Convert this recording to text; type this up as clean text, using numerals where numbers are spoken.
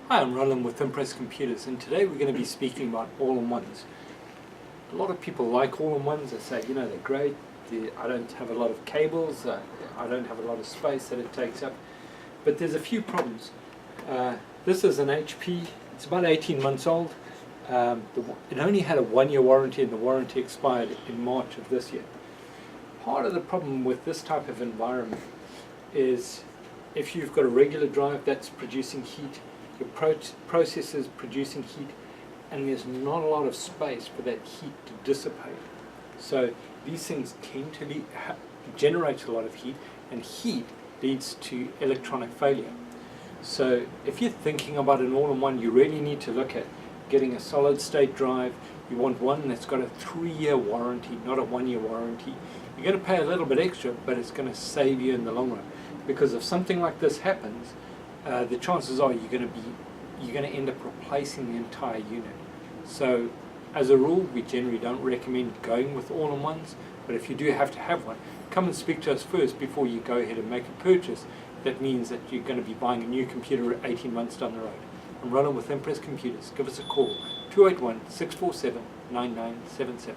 Hi, I'm Roland with Cypress Computers, and today we're going to be speaking about all-in-ones. A lot of people like all-in-ones. They say, you know, they're great. I don't have a lot of cables. I don't have a lot of space that it takes up. But there's a few problems. This is an HP. It's about 18 months old. It only had a 1-year warranty, and the warranty expired in March of this year. Part of the problem with this type of environment is if you've got a regular drive that's producing heat, your processor is producing heat, and there's not a lot of space for that heat to dissipate. So these things tend to generate a lot of heat, and heat leads to electronic failure. So if you're thinking about an all-in-one, you really need to look at getting a solid state drive. You want one that's got a 3-year warranty, not a 1-year warranty. You're going to pay a little bit extra, but it's going to save you in the long run. Because if something like this happens, the chances are you're going to end up replacing the entire unit. So as a rule, we generally don't recommend going with all-in-ones, but if you do have to have one, come and speak to us first before you go ahead and make a purchase. That means that you're going to be buying a new computer 18 months down the road. I'm Roland with Cypress Computers. Give us a call, 281-647-9977.